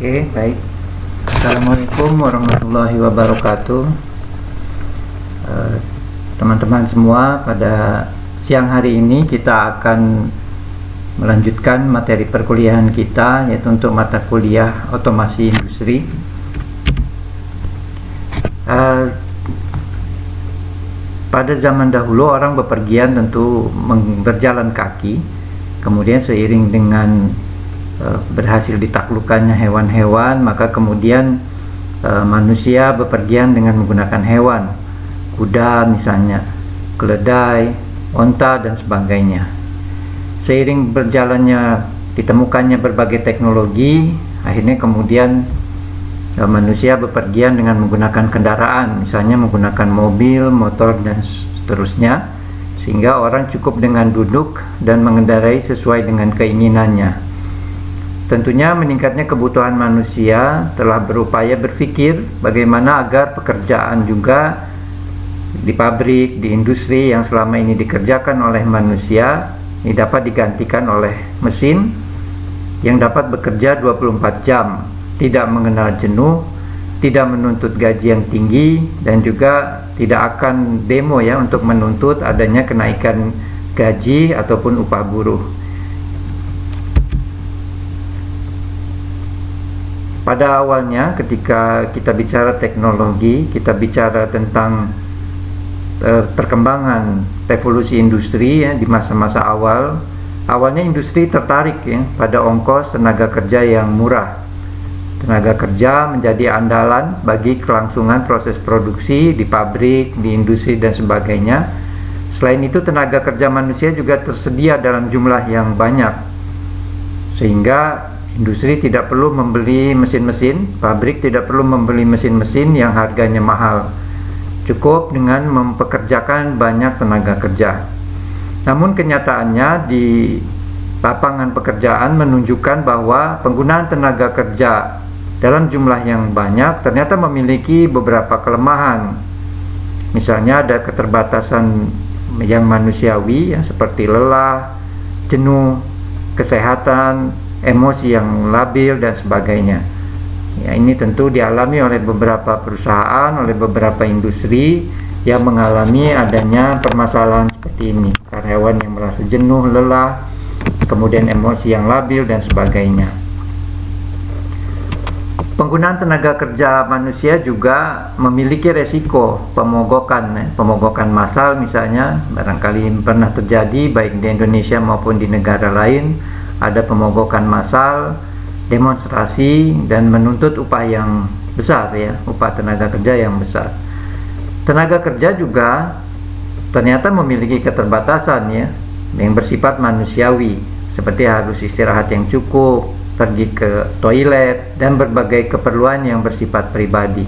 Oke, baik. Assalamualaikum warahmatullahi wabarakatuh. Teman-teman semua, pada siang hari ini kita akan melanjutkan materi perkuliahan kita, yaitu untuk mata kuliah otomasi industri. Pada zaman dahulu orang bepergian tentu berjalan kaki, kemudian seiring dengan berhasil ditaklukkannya hewan-hewan, maka kemudian manusia bepergian dengan menggunakan hewan, kuda misalnya, keledai, onta dan sebagainya. Seiring berjalannya ditemukannya berbagai teknologi, akhirnya kemudian manusia bepergian dengan menggunakan kendaraan, misalnya menggunakan mobil, motor dan seterusnya, sehingga orang cukup dengan duduk dan mengendarai sesuai dengan keinginannya. Tentunya meningkatnya kebutuhan manusia telah berupaya berpikir bagaimana agar pekerjaan juga di pabrik, di industri yang selama ini dikerjakan oleh manusia ini dapat digantikan oleh mesin yang dapat bekerja 24 jam, tidak mengenal jenuh, tidak menuntut gaji yang tinggi, dan juga tidak akan demo untuk menuntut adanya kenaikan gaji ataupun upah buruh. Pada awalnya ketika kita bicara teknologi, kita bicara tentang perkembangan revolusi industri di masa-masa awalnya industri tertarik pada ongkos tenaga kerja yang murah. Tenaga kerja menjadi andalan bagi kelangsungan proses produksi di pabrik, di industri dan sebagainya. Selain itu, tenaga kerja manusia juga tersedia dalam jumlah yang banyak, sehingga industri tidak perlu membeli mesin-mesin, pabrik tidak perlu membeli mesin-mesin yang harganya mahal. Cukup dengan mempekerjakan banyak tenaga kerja. Namun kenyataannya di lapangan pekerjaan menunjukkan bahwa penggunaan tenaga kerja dalam jumlah yang banyak ternyata memiliki beberapa kelemahan. Misalnya ada keterbatasan yang manusiawi seperti lelah, jenuh, kesehatan, emosi yang labil dan sebagainya. Ini tentu dialami oleh beberapa perusahaan, oleh beberapa industri yang mengalami adanya permasalahan seperti ini. Karyawan yang merasa jenuh, lelah, kemudian emosi yang labil dan sebagainya. Penggunaan tenaga kerja manusia juga memiliki resiko pemogokan massal misalnya, barangkali pernah terjadi baik di Indonesia maupun di negara lain. Ada pemogokan massal, demonstrasi, dan menuntut upah yang besar upah tenaga kerja yang besar. Tenaga kerja juga ternyata memiliki keterbatasan yang bersifat manusiawi, seperti harus istirahat yang cukup, pergi ke toilet, dan berbagai keperluan yang bersifat pribadi.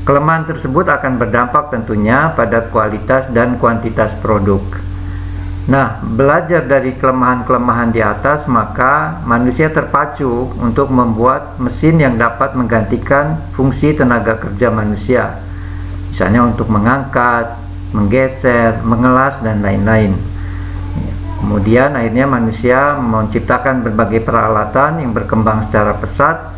Kelemahan tersebut akan berdampak tentunya pada kualitas dan kuantitas produk. Nah, belajar dari kelemahan-kelemahan di atas, maka manusia terpacu untuk membuat mesin yang dapat menggantikan fungsi tenaga kerja manusia. Misalnya untuk mengangkat, menggeser, mengelas, dan lain-lain. Kemudian akhirnya manusia menciptakan berbagai peralatan yang berkembang secara pesat,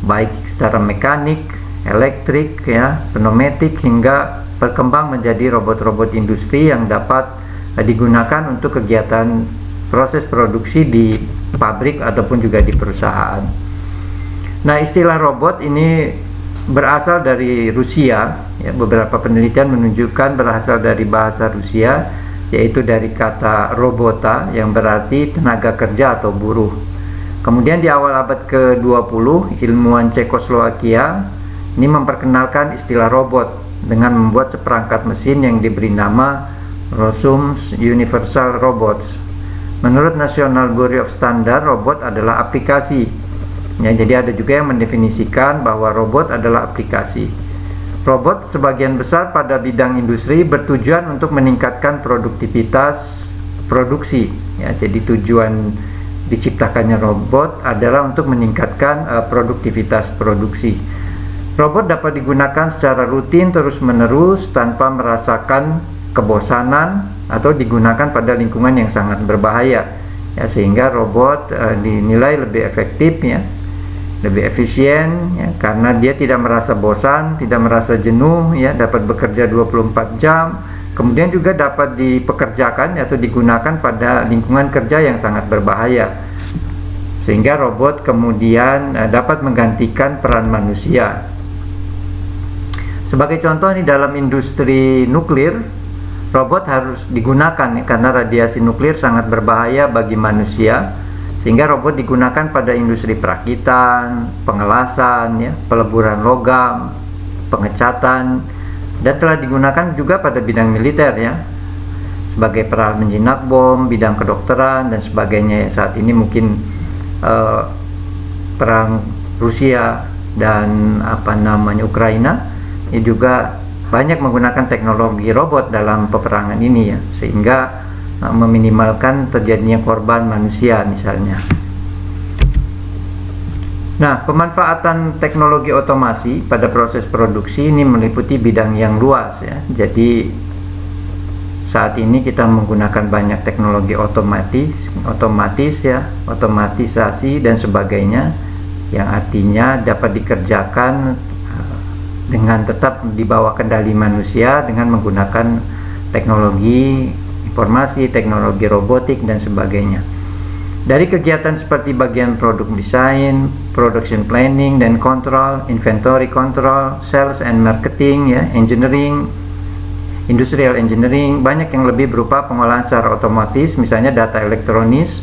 baik secara mekanik, elektrik, pneumatik, hingga berkembang menjadi robot-robot industri yang dapat digunakan untuk kegiatan proses produksi di pabrik ataupun juga di perusahaan. Nah, istilah robot ini berasal dari Rusia. Beberapa penelitian menunjukkan berasal dari bahasa Rusia, yaitu dari kata robota yang berarti tenaga kerja atau buruh. Kemudian di awal abad ke-20, ilmuwan Cekoslowakia ini memperkenalkan istilah robot dengan membuat seperangkat mesin yang diberi nama Rossum Universal Robots. Menurut National Bureau of Standard, robot adalah aplikasi. Jadi ada juga yang mendefinisikan bahwa robot adalah aplikasi. Robot sebagian besar pada bidang industri bertujuan untuk meningkatkan produktivitas produksi. Jadi tujuan diciptakannya robot adalah untuk meningkatkan produktivitas produksi. Robot dapat digunakan secara rutin terus-menerus tanpa merasakan kebosanan atau digunakan pada lingkungan yang sangat berbahaya, sehingga robot dinilai lebih efektif lebih efisien ya, karena dia tidak merasa bosan, tidak merasa jenuh ya, dapat bekerja 24 jam. Kemudian juga dapat dipekerjakan atau digunakan pada lingkungan kerja yang sangat berbahaya, sehingga robot kemudian dapat menggantikan peran manusia. Sebagai contoh nih, dalam industri nuklir, robot harus digunakan ya, karena radiasi nuklir sangat berbahaya bagi manusia, sehingga robot digunakan pada industri perakitan, pengelasan, ya, peleburan logam, pengecatan, dan telah digunakan juga pada bidang militer ya, sebagai perawat menjinak bom, bidang kedokteran dan sebagainya. Saat ini mungkin perang Rusia dan Ukraina ini juga banyak menggunakan teknologi robot dalam peperangan ini ya, sehingga meminimalkan terjadinya korban manusia misalnya. Nah, pemanfaatan teknologi otomasi pada proses produksi ini meliputi bidang yang luas ya. Jadi saat ini kita menggunakan banyak teknologi otomatis ya, otomatisasi dan sebagainya, yang artinya dapat dikerjakan dengan tetap di bawah kendali manusia dengan menggunakan teknologi informasi, teknologi robotik dan sebagainya. Dari kegiatan seperti bagian produk desain, production planning dan control, inventory control, sales and marketing ya, engineering, industrial engineering, banyak yang lebih berupa pengolahan secara otomatis, misalnya data elektronis.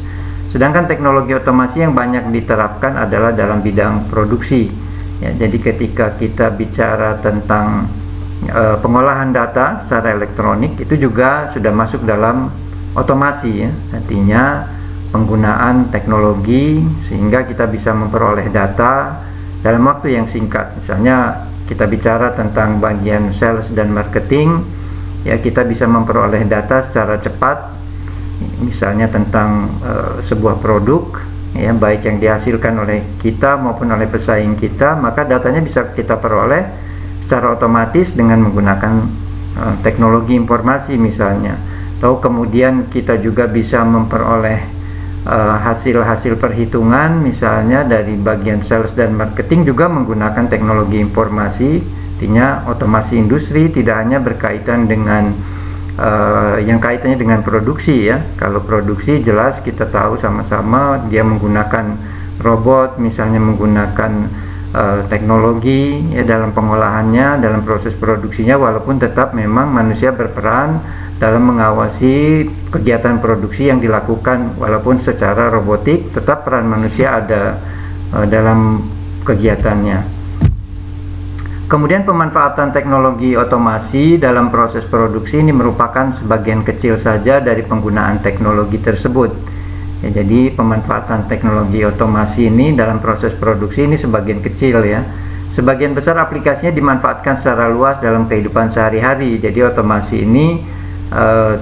Sedangkan teknologi otomasi yang banyak diterapkan adalah dalam bidang produksi ya. Jadi ketika kita bicara tentang pengolahan data secara elektronik, itu juga sudah masuk dalam otomasi ya. Artinya penggunaan teknologi sehingga kita bisa memperoleh data dalam waktu yang singkat. Misalnya kita bicara tentang bagian sales dan marketing ya, kita bisa memperoleh data secara cepat, misalnya tentang sebuah produk ya, baik yang dihasilkan oleh kita maupun oleh pesaing kita, maka datanya bisa kita peroleh secara otomatis dengan menggunakan teknologi informasi misalnya. Atau kemudian kita juga bisa memperoleh hasil-hasil perhitungan misalnya dari bagian sales dan marketing juga menggunakan teknologi informasi. Artinya otomasi industri tidak hanya berkaitan dengan yang kaitannya dengan produksi ya. Kalau produksi jelas kita tahu sama-sama dia menggunakan robot, misalnya menggunakan teknologi ya dalam pengolahannya, dalam proses produksinya, walaupun tetap memang manusia berperan dalam mengawasi kegiatan produksi yang dilakukan, walaupun secara robotik tetap peran manusia ada dalam kegiatannya. Kemudian pemanfaatan teknologi otomasi dalam proses produksi ini merupakan sebagian kecil saja dari penggunaan teknologi tersebut. Ya, jadi pemanfaatan teknologi otomasi ini dalam proses produksi ini sebagian kecil ya. Sebagian besar aplikasinya dimanfaatkan secara luas dalam kehidupan sehari-hari. Jadi otomasi ini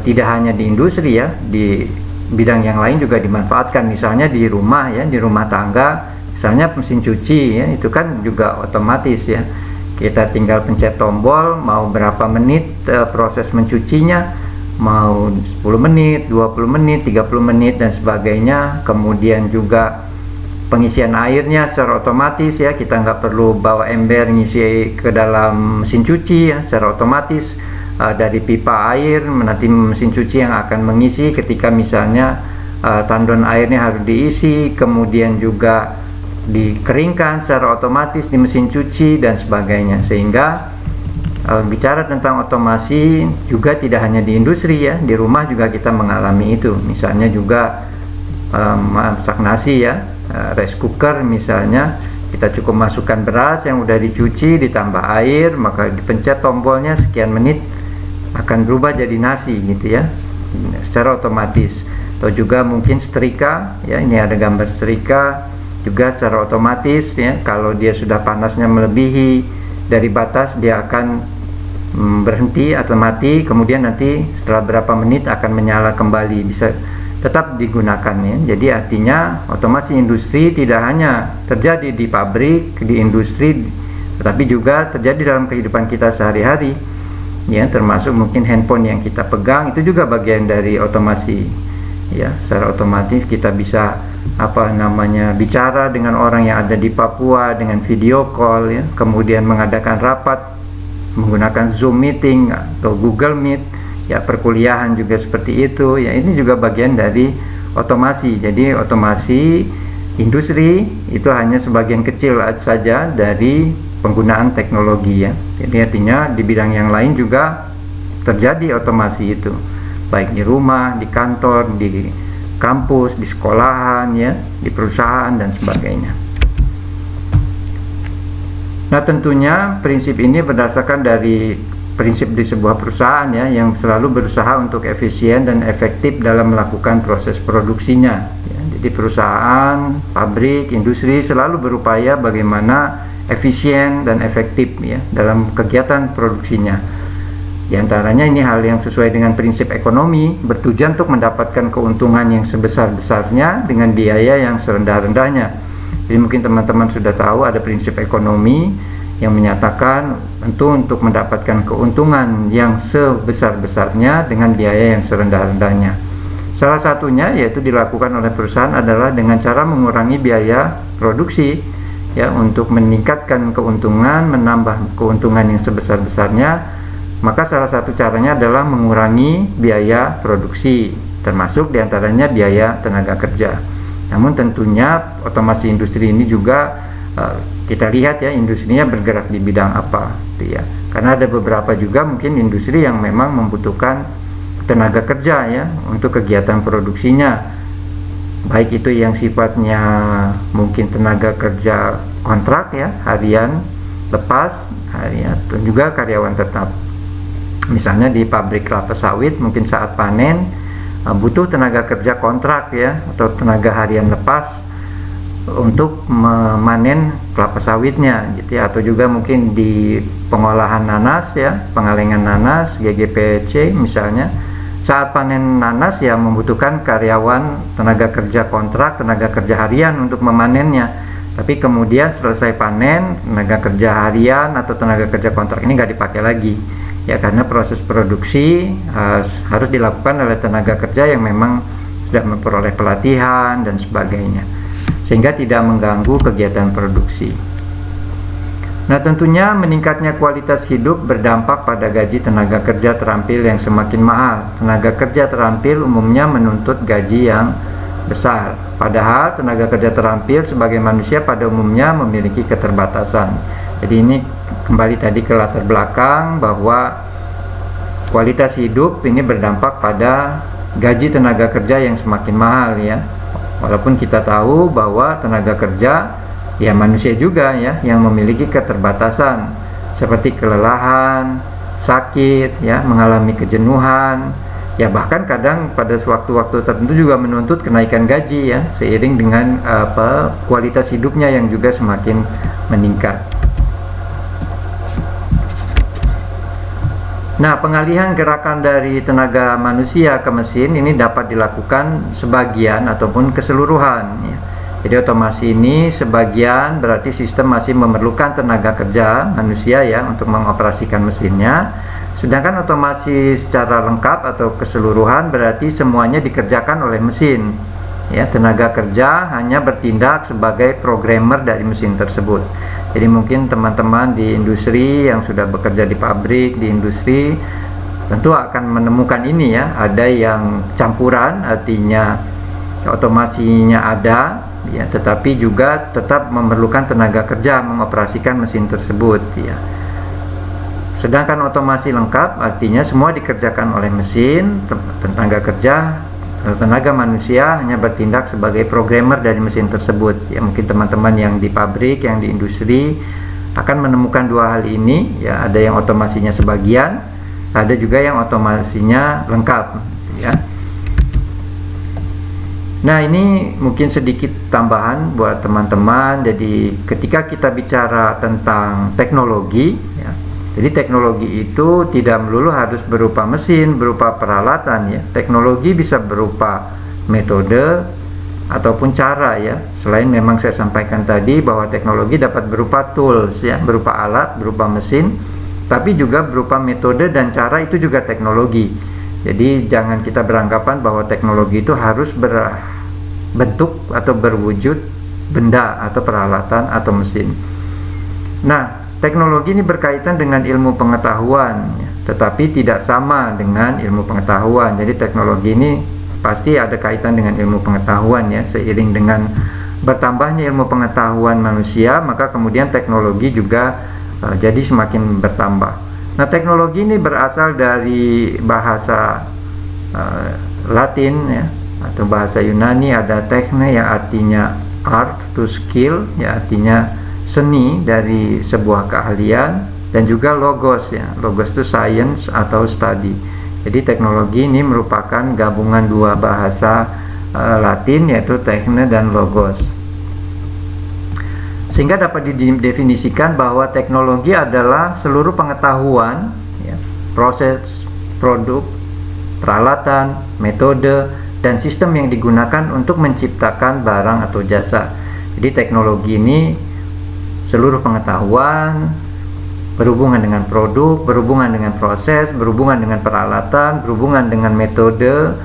tidak hanya di industri ya, di bidang yang lain juga dimanfaatkan. Misalnya di rumah ya, di rumah tangga, misalnya mesin cuci ya, itu kan juga otomatis ya. Kita tinggal pencet tombol, mau berapa menit proses mencucinya, mau 10 menit, 20 menit, 30 menit dan sebagainya. Kemudian juga pengisian airnya secara otomatis ya, kita nggak perlu bawa ember ngisi ke dalam mesin cuci ya, secara otomatis dari pipa air nanti mesin cuci yang akan mengisi ketika misalnya tandon airnya harus diisi, kemudian juga dikeringkan secara otomatis di mesin cuci dan sebagainya. Sehingga bicara tentang otomasi juga tidak hanya di industri ya, di rumah juga kita mengalami itu. Misalnya juga masak nasi ya, rice cooker misalnya, kita cukup masukkan beras yang udah dicuci ditambah air, maka dipencet tombolnya sekian menit akan berubah jadi nasi gitu ya, secara otomatis. Atau juga mungkin setrika ya, ini ada gambar setrika juga secara otomatis ya, kalau dia sudah panasnya melebihi dari batas dia akan berhenti atau mati, kemudian nanti setelah berapa menit akan menyala kembali, bisa tetap digunakan ya. Jadi artinya otomasi industri tidak hanya terjadi di pabrik, di industri, tetapi juga terjadi dalam kehidupan kita sehari-hari ya, termasuk mungkin handphone yang kita pegang itu juga bagian dari otomasi ya. Secara otomatis kita bisa bicara dengan orang yang ada di Papua dengan video call ya, kemudian mengadakan rapat menggunakan Zoom meeting atau Google Meet ya, perkuliahan juga seperti itu ya. Ini juga bagian dari otomasi. Jadi otomasi industri itu hanya sebagian kecil saja dari penggunaan teknologi ya. Jadi artinya di bidang yang lain juga terjadi otomasi itu, baik di rumah, di kantor, di kampus, di sekolahan ya, di perusahaan dan sebagainya. Nah, tentunya prinsip ini berdasarkan dari prinsip di sebuah perusahaan ya, yang selalu berusaha untuk efisien dan efektif dalam melakukan proses produksinya ya. Jadi perusahaan, pabrik, industri selalu berupaya bagaimana efisien dan efektif ya dalam kegiatan produksinya. Di antaranya ini hal yang sesuai dengan prinsip ekonomi, bertujuan untuk mendapatkan keuntungan yang sebesar-besarnya dengan biaya yang serendah-rendahnya. Jadi mungkin teman-teman sudah tahu ada prinsip ekonomi yang menyatakan tentu untuk mendapatkan keuntungan yang sebesar-besarnya dengan biaya yang serendah-rendahnya. Salah satunya yaitu dilakukan oleh perusahaan adalah dengan cara mengurangi biaya produksi ya, untuk meningkatkan keuntungan, menambah keuntungan yang sebesar-besarnya. Maka salah satu caranya adalah mengurangi biaya produksi, termasuk diantaranya biaya tenaga kerja. Namun tentunya otomasi industri ini juga kita lihat ya, industrinya bergerak di bidang apa ya. Karena ada beberapa juga mungkin industri yang memang membutuhkan tenaga kerja ya untuk kegiatan produksinya, baik itu yang sifatnya mungkin tenaga kerja kontrak ya, harian, lepas harian, dan juga karyawan tetap. Misalnya di pabrik kelapa sawit mungkin saat panen butuh tenaga kerja kontrak ya, atau tenaga harian lepas untuk memanen kelapa sawitnya gitu ya. Atau juga mungkin di pengolahan nanas ya, pengalengan nanas, GGPC misalnya, saat panen nanas ya membutuhkan karyawan tenaga kerja kontrak, tenaga kerja harian untuk memanennya. Tapi kemudian selesai panen, tenaga kerja harian atau tenaga kerja kontrak ini nggak dipakai lagi ya, karena proses produksi harus dilakukan oleh tenaga kerja yang memang sudah memperoleh pelatihan dan sebagainya, sehingga tidak mengganggu kegiatan produksi. Nah, tentunya meningkatnya kualitas hidup berdampak pada gaji tenaga kerja terampil yang semakin mahal. Tenaga kerja terampil umumnya menuntut gaji yang besar, padahal tenaga kerja terampil sebagai manusia pada umumnya memiliki keterbatasan. Jadi ini kembali tadi ke latar belakang bahwa kualitas hidup ini berdampak pada gaji tenaga kerja yang semakin mahal ya. Walaupun kita tahu bahwa tenaga kerja ya manusia juga ya, yang memiliki keterbatasan seperti kelelahan, sakit ya, mengalami kejenuhan ya, bahkan kadang pada waktu-waktu tertentu juga menuntut kenaikan gaji ya, seiring dengan kualitas hidupnya yang juga semakin meningkat. Nah, pengalihan gerakan dari tenaga manusia ke mesin ini dapat dilakukan sebagian ataupun keseluruhan ya. Jadi otomasi ini sebagian berarti sistem masih memerlukan tenaga kerja manusia ya untuk mengoperasikan mesinnya. Sedangkan otomasi secara lengkap atau keseluruhan berarti semuanya dikerjakan oleh mesin ya. Tenaga kerja hanya bertindak sebagai programmer dari mesin tersebut. Jadi mungkin teman-teman di industri yang sudah bekerja di pabrik, di industri tentu akan menemukan ini ya, ada yang campuran, artinya otomasinya ada ya, tetapi juga tetap memerlukan tenaga kerja mengoperasikan mesin tersebut ya. Sedangkan otomasi lengkap artinya semua dikerjakan oleh mesin, tenaga manusia hanya bertindak sebagai programmer dari mesin tersebut ya. Mungkin teman-teman yang di pabrik, yang di industri akan menemukan dua hal ini ya, ada yang otomasinya sebagian, ada juga yang otomasinya lengkap ya. Nah, ini mungkin sedikit tambahan buat teman-teman. Jadi ketika kita bicara tentang teknologi ya, jadi teknologi itu tidak melulu harus berupa mesin, berupa peralatan ya. Teknologi bisa berupa metode ataupun cara ya. Selain memang saya sampaikan tadi bahwa teknologi dapat berupa tools ya, berupa alat, berupa mesin, tapi juga berupa metode dan cara, itu juga teknologi. Jadi jangan kita beranggapan bahwa teknologi itu harus bentuk atau berwujud benda atau peralatan atau mesin. Nah, teknologi ini berkaitan dengan ilmu pengetahuan, tetapi tidak sama dengan ilmu pengetahuan. Jadi teknologi ini pasti ada kaitan dengan ilmu pengetahuan ya. Seiring dengan bertambahnya ilmu pengetahuan manusia, maka kemudian teknologi juga jadi semakin bertambah. Nah, teknologi ini berasal dari bahasa Latin ya, atau bahasa Yunani, ada tekne yang artinya art to skill ya, artinya seni dari sebuah keahlian, dan juga logos ya, logos itu science atau study. Jadi teknologi ini merupakan gabungan dua bahasa Latin, yaitu tekne dan logos, sehingga dapat didefinisikan bahwa teknologi adalah seluruh pengetahuan ya, proses, produk, peralatan, metode, dan sistem yang digunakan untuk menciptakan barang atau jasa. Jadi teknologi ini seluruh pengetahuan, berhubungan dengan produk, berhubungan dengan proses, berhubungan dengan peralatan, berhubungan dengan metode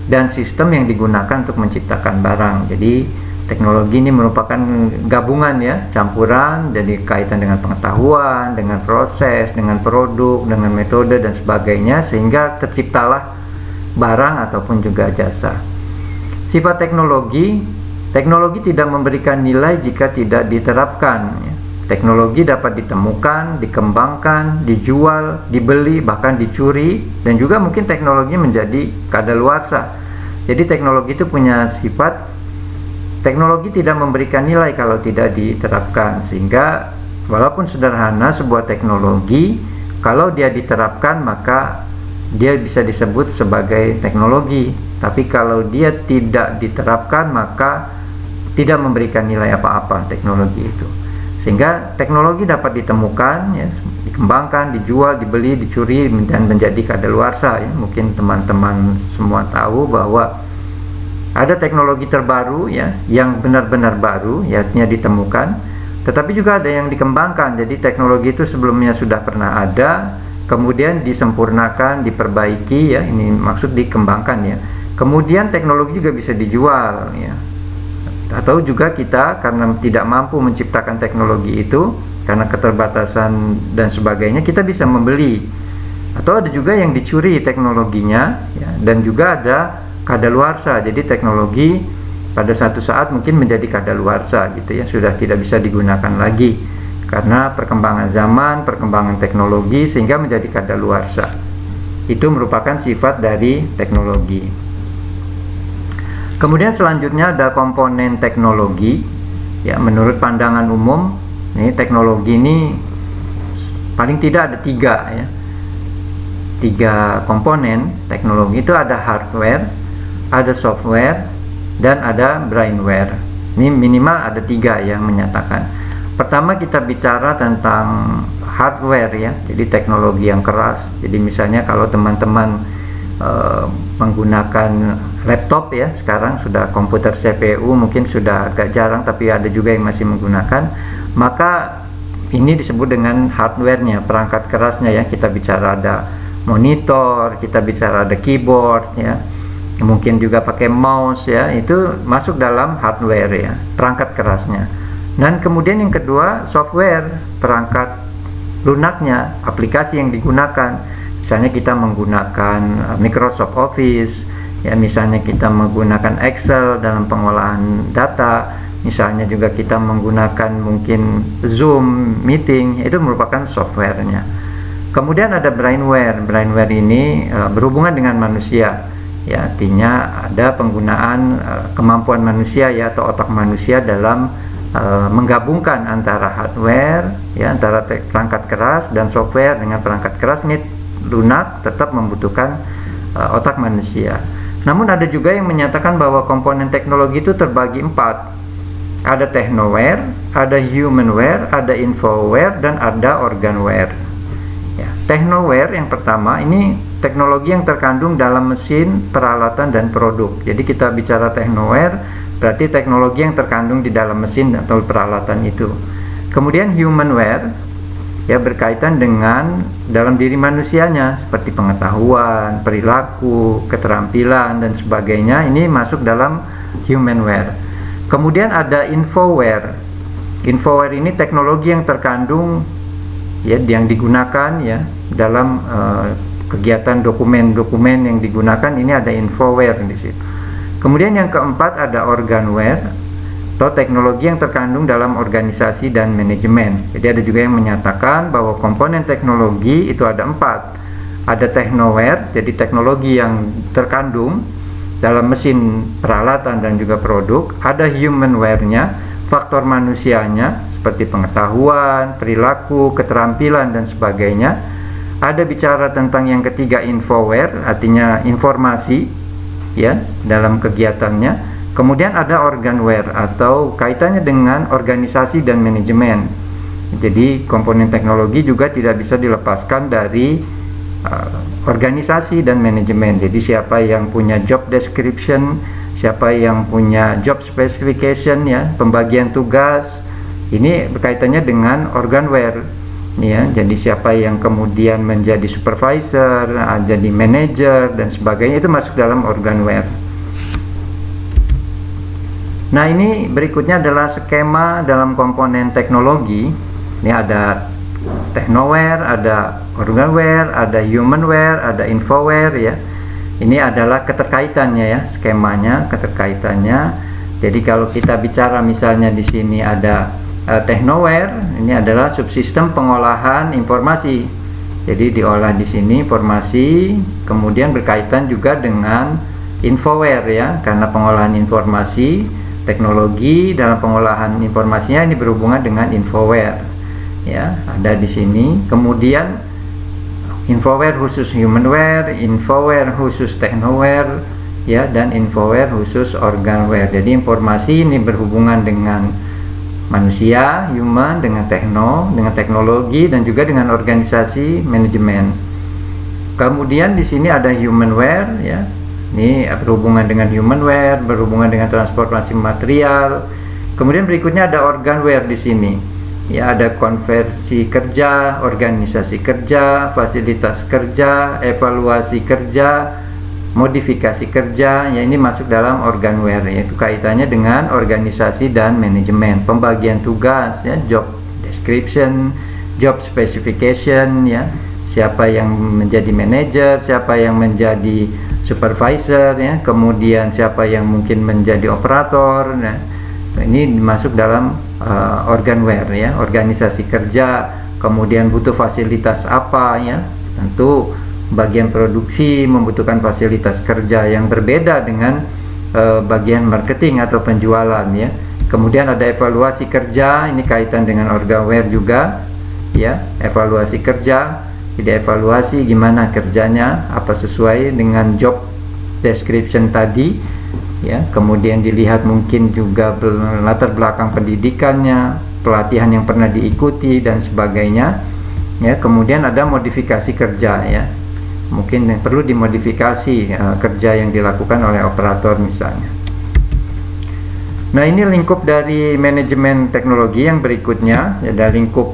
dan sistem yang digunakan untuk menciptakan barang. Jadi teknologi ini merupakan gabungan ya, campuran, jadi kaitan dengan pengetahuan, dengan proses, dengan produk, dengan metode dan sebagainya, sehingga terciptalah barang ataupun juga jasa. Sifat teknologi tidak memberikan nilai jika tidak diterapkan ya. Teknologi dapat ditemukan, dikembangkan, dijual, dibeli, bahkan dicuri, dan juga mungkin teknologi menjadi kadaluarsa. Jadi teknologi itu punya sifat, teknologi tidak memberikan nilai kalau tidak diterapkan, sehingga walaupun sederhana sebuah teknologi, kalau dia diterapkan maka dia bisa disebut sebagai teknologi. Tapi kalau dia tidak diterapkan maka tidak memberikan nilai apa-apa teknologi itu. Sehingga teknologi dapat ditemukan ya, dikembangkan, dijual, dibeli, dicuri, dan menjadi kadaluarsa ya. Mungkin teman-teman semua tahu bahwa ada teknologi terbaru ya, yang benar-benar baru ya, artinya ditemukan, tetapi juga ada yang dikembangkan. Jadi teknologi itu sebelumnya sudah pernah ada, kemudian disempurnakan, diperbaiki ya, ini maksud dikembangkan ya. Kemudian teknologi juga bisa dijual ya. Atau juga kita karena tidak mampu menciptakan teknologi itu, karena keterbatasan dan sebagainya, kita bisa membeli. Atau ada juga yang dicuri teknologinya ya, dan juga ada kadaluarsa. Jadi teknologi pada satu saat mungkin menjadi kadaluarsa gitu ya, sudah tidak bisa digunakan lagi karena perkembangan zaman, perkembangan teknologi, sehingga menjadi kadaluarsa. Itu merupakan sifat dari teknologi. Kemudian selanjutnya ada komponen teknologi. Ya, menurut pandangan umum, ini teknologi ini paling tidak ada tiga komponen teknologi. Itu ada hardware, ada software, dan ada brainware. Ini minimal ada tiga yang menyatakan. Pertama kita bicara tentang hardware ya, jadi teknologi yang keras. Jadi misalnya kalau teman-teman menggunakan laptop ya, sekarang sudah komputer CPU mungkin sudah agak jarang, tapi ada juga yang masih menggunakan, maka ini disebut dengan hardware-nya, perangkat kerasnya ya. Kita bicara ada monitor, kita bicara ada keyboard ya, mungkin juga pakai mouse ya, itu masuk dalam hardware ya, perangkat kerasnya. Dan kemudian yang kedua software, perangkat lunaknya, aplikasi yang digunakan. Misalnya kita menggunakan Microsoft Office ya, misalnya kita menggunakan Excel dalam pengolahan data, misalnya juga kita menggunakan mungkin Zoom meeting, itu merupakan softwarenya. Kemudian ada brainware. Brainware ini berhubungan dengan manusia ya, artinya ada penggunaan kemampuan manusia ya, atau otak manusia dalam menggabungkan antara hardware ya, antara perangkat keras dan software dengan perangkat keras ini lunak, tetap membutuhkan otak manusia. Namun ada juga yang menyatakan bahwa komponen teknologi itu terbagi 4. Ada technoware, ada humanware, ada infoware, dan ada organware ya. Technoware yang pertama ini teknologi yang terkandung dalam mesin, peralatan, dan produk. Jadi kita bicara technoware berarti teknologi yang terkandung di dalam mesin atau peralatan itu. Kemudian humanware ya, berkaitan dengan dalam diri manusianya, seperti pengetahuan, perilaku, keterampilan, dan sebagainya. Ini masuk dalam humanware. Kemudian ada infoware. Infoware ini teknologi yang terkandung ya, yang digunakan ya dalam kegiatan dokumen-dokumen yang digunakan, ini ada infoware di situ. Kemudian yang keempat ada organware atau teknologi yang terkandung dalam organisasi dan manajemen. Jadi ada juga yang menyatakan bahwa komponen teknologi itu ada 4. Ada technoware, jadi teknologi yang terkandung dalam mesin, peralatan dan juga produk. Ada humanware-nya, faktor manusianya seperti pengetahuan, perilaku, keterampilan dan sebagainya. Ada bicara tentang yang ketiga infoware, artinya informasi ya dalam kegiatannya. Kemudian ada organware atau kaitannya dengan organisasi dan manajemen. Jadi komponen teknologi juga tidak bisa dilepaskan dari organisasi dan manajemen. Jadi siapa yang punya job description, siapa yang punya job specification ya, pembagian tugas, ini berkaitannya dengan organware ya. Jadi siapa yang kemudian menjadi supervisor, jadi manager dan sebagainya, itu masuk dalam organware. Nah, ini berikutnya adalah skema dalam komponen teknologi. Ini ada technoware, ada organware, ada humanware, ada infoware ya. Ini adalah keterkaitannya ya, skemanya, keterkaitannya. Jadi kalau kita bicara misalnya di sini ada technoware, ini adalah subsistem pengolahan informasi. Jadi diolah di sini informasi, kemudian berkaitan juga dengan infoware ya, karena pengolahan informasi, teknologi dalam pengolahan informasinya ini berhubungan dengan infoware. Ya, ada di sini. Kemudian infoware khusus humanware, infoware khusus technoware ya, dan infoware khusus organware. Jadi informasi ini berhubungan dengan manusia, human, dengan dengan teknologi dan juga dengan organisasi manajemen. Kemudian di sini ada humanware ya. Ini berhubungan dengan humanware, berhubungan dengan transportasi material. Kemudian berikutnya ada organware di sini. Ya, ada konversi kerja, organisasi kerja, fasilitas kerja, evaluasi kerja, modifikasi kerja. Ya, ini masuk dalam organware, yaitu kaitannya dengan organisasi dan manajemen. Pembagian tugas ya, job description, job specification ya. Siapa yang menjadi manager, siapa yang menjadi supervisor ya, kemudian siapa yang mungkin menjadi operator. Nah, ini masuk dalam organware ya, organisasi kerja. Kemudian butuh fasilitas apa ya, tentu bagian produksi membutuhkan fasilitas kerja yang berbeda dengan bagian marketing atau penjualan ya. Kemudian ada evaluasi kerja, ini kaitan dengan organware juga ya, evaluasi kerja. Jadi evaluasi gimana kerjanya, apa sesuai dengan job description tadi ya. Kemudian dilihat mungkin juga latar belakang pendidikannya, pelatihan yang pernah diikuti dan sebagainya ya. Kemudian ada modifikasi kerja ya, mungkin yang perlu dimodifikasi kerja yang dilakukan oleh operator misalnya. Nah, ini lingkup dari manajemen teknologi. Yang berikutnya ada lingkup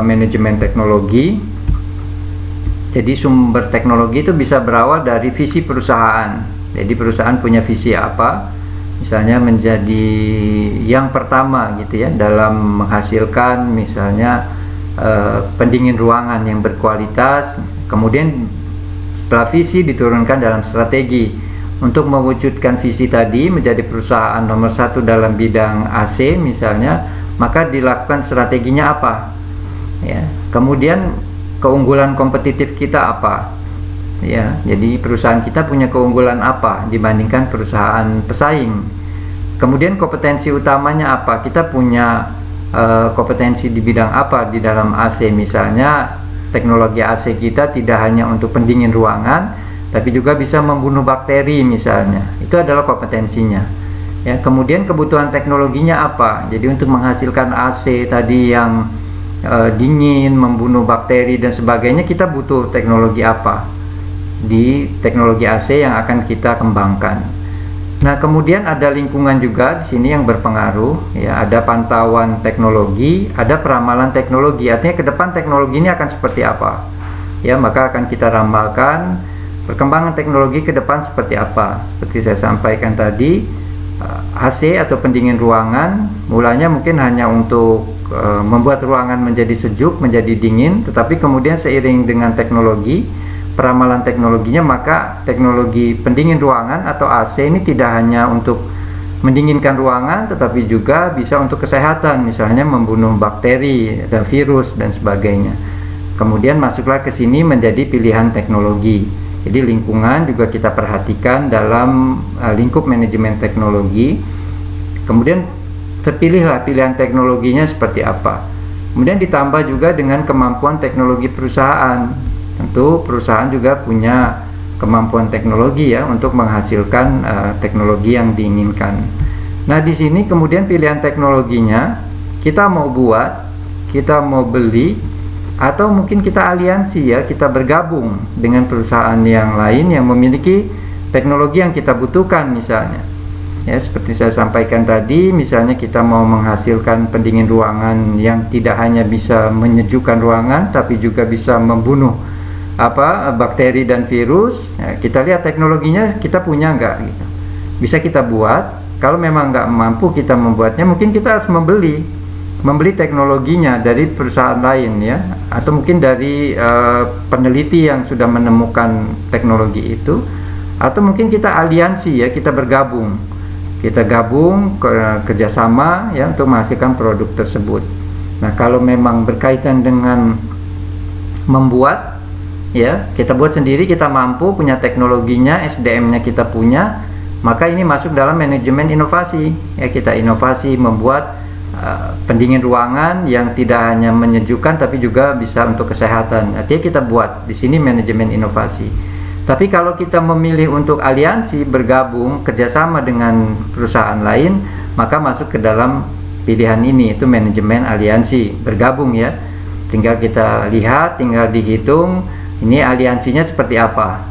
manajemen teknologi. Jadi sumber teknologi itu bisa berawal dari visi perusahaan. Jadi perusahaan punya visi apa, misalnya menjadi yang pertama gitu ya dalam menghasilkan misalnya pendingin ruangan yang berkualitas. Kemudian setelah visi diturunkan dalam strategi untuk mewujudkan visi tadi menjadi perusahaan nomor 1 dalam bidang AC misalnya, maka dilakukan strateginya apa ya. Kemudian keunggulan kompetitif kita apa ya, jadi perusahaan kita punya keunggulan apa dibandingkan perusahaan pesaing. Kemudian kompetensi utamanya apa, kita punya kompetensi di bidang apa di dalam AC misalnya. Teknologi AC kita tidak hanya untuk pendingin ruangan, tapi juga bisa membunuh bakteri misalnya, itu adalah kompetensinya ya. Kemudian kebutuhan teknologinya apa, jadi untuk menghasilkan AC tadi yang dingin, membunuh bakteri dan sebagainya, kita butuh teknologi apa di teknologi AC yang akan kita kembangkan. Nah, kemudian ada lingkungan juga di sini yang berpengaruh ya, ada pantauan teknologi, ada peramalan teknologi. Artinya ke depan teknologi ini akan seperti apa ya, maka akan kita ramalkan perkembangan teknologi ke depan seperti apa. Seperti saya sampaikan tadi, AC atau pendingin ruangan, mulanya mungkin hanya untuk membuat ruangan menjadi sejuk, menjadi dingin, tetapi kemudian seiring dengan teknologi, peramalan teknologinya, maka teknologi pendingin ruangan atau AC ini tidak hanya untuk mendinginkan ruangan, tetapi juga bisa untuk kesehatan, misalnya membunuh bakteri dan virus dan sebagainya. Kemudian masuklah ke sini menjadi pilihan teknologi. Jadi lingkungan juga kita perhatikan dalam lingkup manajemen teknologi. Kemudian terpilihlah pilihan teknologinya seperti apa. Kemudian ditambah juga dengan kemampuan teknologi perusahaan. Tentu perusahaan juga punya kemampuan teknologi ya untuk menghasilkan teknologi yang diinginkan. Nah, di sini kemudian pilihan teknologinya kita mau buat, kita mau beli, atau mungkin kita aliansi ya, kita bergabung dengan perusahaan yang lain yang memiliki teknologi yang kita butuhkan misalnya. Ya, seperti saya sampaikan tadi, misalnya kita mau menghasilkan pendingin ruangan yang tidak hanya bisa menyejukkan ruangan tapi juga bisa membunuh bakteri dan virus. Ya, kita lihat teknologinya kita punya nggak gitu. Bisa kita buat. Kalau memang nggak mampu kita membuatnya, mungkin kita harus membeli teknologinya dari perusahaan lain ya, atau mungkin dari peneliti yang sudah menemukan teknologi itu, atau mungkin kita aliansi ya, kita bergabung. Kita gabung kerjasama ya untuk menghasilkan produk tersebut. Nah, kalau memang berkaitan dengan membuat ya, kita buat sendiri, kita mampu, punya teknologinya, SDM-nya kita punya, maka ini masuk dalam manajemen inovasi ya. Kita inovasi membuat pendingin ruangan yang tidak hanya menyejukkan tapi juga bisa untuk kesehatan. Artinya kita buat di sini manajemen inovasi. Tapi kalau kita memilih untuk aliansi, bergabung, kerjasama dengan perusahaan lain, maka masuk ke dalam pilihan ini, itu manajemen aliansi, bergabung ya. Tinggal kita lihat, tinggal dihitung, ini aliansinya seperti apa.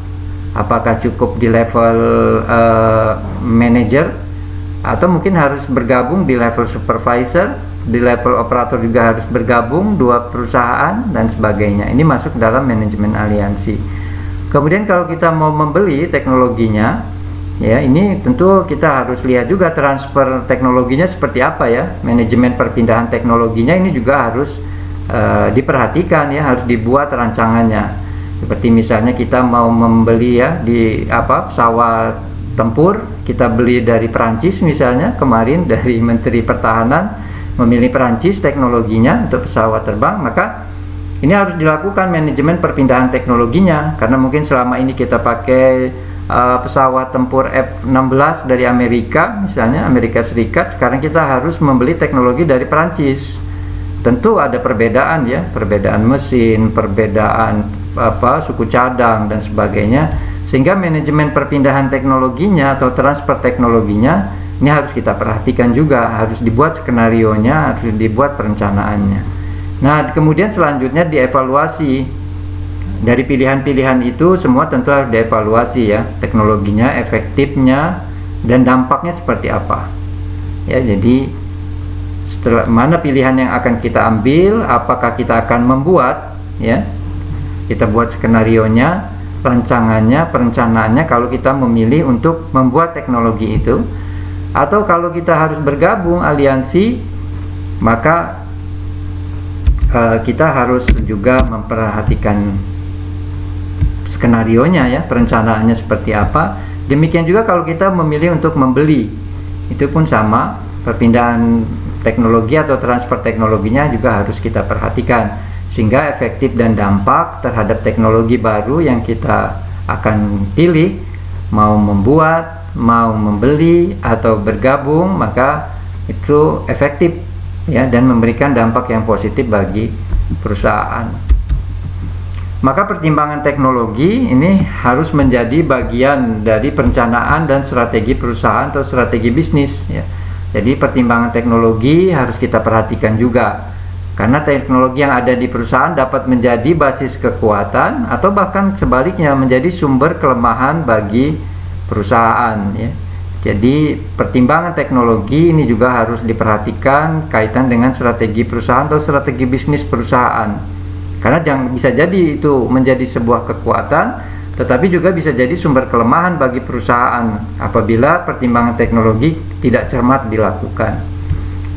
Apakah cukup di level manager, atau mungkin harus bergabung di level supervisor, di level operator juga harus bergabung, dua perusahaan, dan sebagainya. Ini masuk dalam manajemen aliansi. Kemudian kalau kita mau membeli teknologinya, ya ini tentu kita harus lihat juga transfer teknologinya seperti apa ya. Manajemen perpindahan teknologinya ini juga harus diperhatikan ya, harus dibuat rancangannya. Seperti misalnya kita mau membeli ya di pesawat tempur, kita beli dari Perancis misalnya, kemarin dari Menteri Pertahanan memilih Perancis teknologinya untuk pesawat terbang, maka ini harus dilakukan manajemen perpindahan teknologinya, karena mungkin selama ini kita pakai pesawat tempur F-16 dari Amerika, misalnya Amerika Serikat, sekarang kita harus membeli teknologi dari Perancis. Tentu ada perbedaan ya, perbedaan mesin, perbedaan suku cadang dan sebagainya, sehingga manajemen perpindahan teknologinya atau transfer teknologinya ini harus kita perhatikan juga, harus dibuat skenarionya, harus dibuat perencanaannya. Nah, kemudian selanjutnya dievaluasi. Dari pilihan-pilihan itu semua tentu harus dievaluasi ya, teknologinya, efektifnya, dan dampaknya seperti apa. Ya, jadi setelah mana pilihan yang akan kita ambil, apakah kita akan membuat ya, kita buat skenarionya, rancangannya, perencanaannya kalau kita memilih untuk membuat teknologi itu, atau kalau kita harus bergabung aliansi, maka kita harus juga memperhatikan skenarionya ya, perencanaannya seperti apa. Demikian juga kalau kita memilih untuk membeli, itu pun sama, perpindahan teknologi atau transfer teknologinya juga harus kita perhatikan, sehingga efektif dan dampak terhadap teknologi baru yang kita akan pilih, mau membuat, mau membeli atau bergabung, maka itu efektif ya, dan memberikan dampak yang positif bagi perusahaan. Maka pertimbangan teknologi ini harus menjadi bagian dari perencanaan dan strategi perusahaan atau strategi bisnis ya. Jadi pertimbangan teknologi harus kita perhatikan juga, karena teknologi yang ada di perusahaan dapat menjadi basis kekuatan atau bahkan sebaliknya menjadi sumber kelemahan bagi perusahaan ya. Jadi pertimbangan teknologi ini juga harus diperhatikan kaitan dengan strategi perusahaan atau strategi bisnis perusahaan. Karena bisa jadi itu menjadi sebuah kekuatan, tetapi juga bisa jadi sumber kelemahan bagi perusahaan apabila pertimbangan teknologi tidak cermat dilakukan.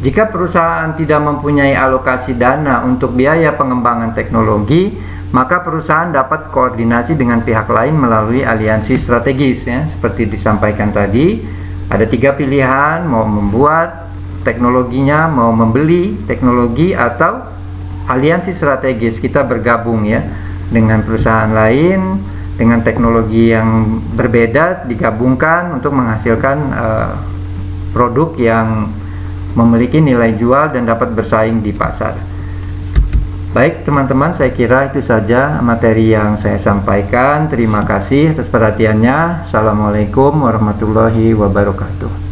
Jika perusahaan tidak mempunyai alokasi dana untuk biaya pengembangan teknologi, maka perusahaan dapat koordinasi dengan pihak lain melalui aliansi strategis, ya. Seperti disampaikan tadi, ada 3 pilihan: mau membuat teknologinya, mau membeli teknologi, atau aliansi strategis. Kita bergabung, ya, dengan perusahaan lain dengan teknologi yang berbeda, digabungkan untuk menghasilkan produk yang memiliki nilai jual dan dapat bersaing di pasar. Baik teman-teman, saya kira itu saja materi yang saya sampaikan. Terima kasih atas perhatiannya. Assalamualaikum warahmatullahi wabarakatuh.